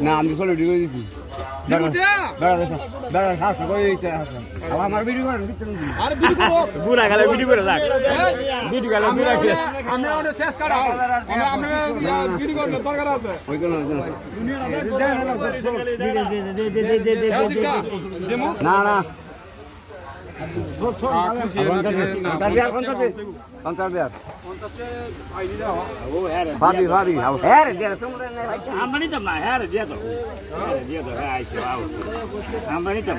না আমি চলে ঢুকে দিচ্ছি দাঁড়া সাতশো করে দিচ্ছে আমার ভিডিও করেন বুড়া গেলে ভিডিও করে রাখ ভিডিও গেলে বুড়া খেয়ে আমি ওটা শেষ কাটা আমি ভিডিও করলে দরকার আছে ওই কোনো না না ভাবি ভাবি হ্যাঁ আমরা নিতাম না হ্যাঁ দিয়ে তো হ্যাঁ আইসো আমরা নিতাম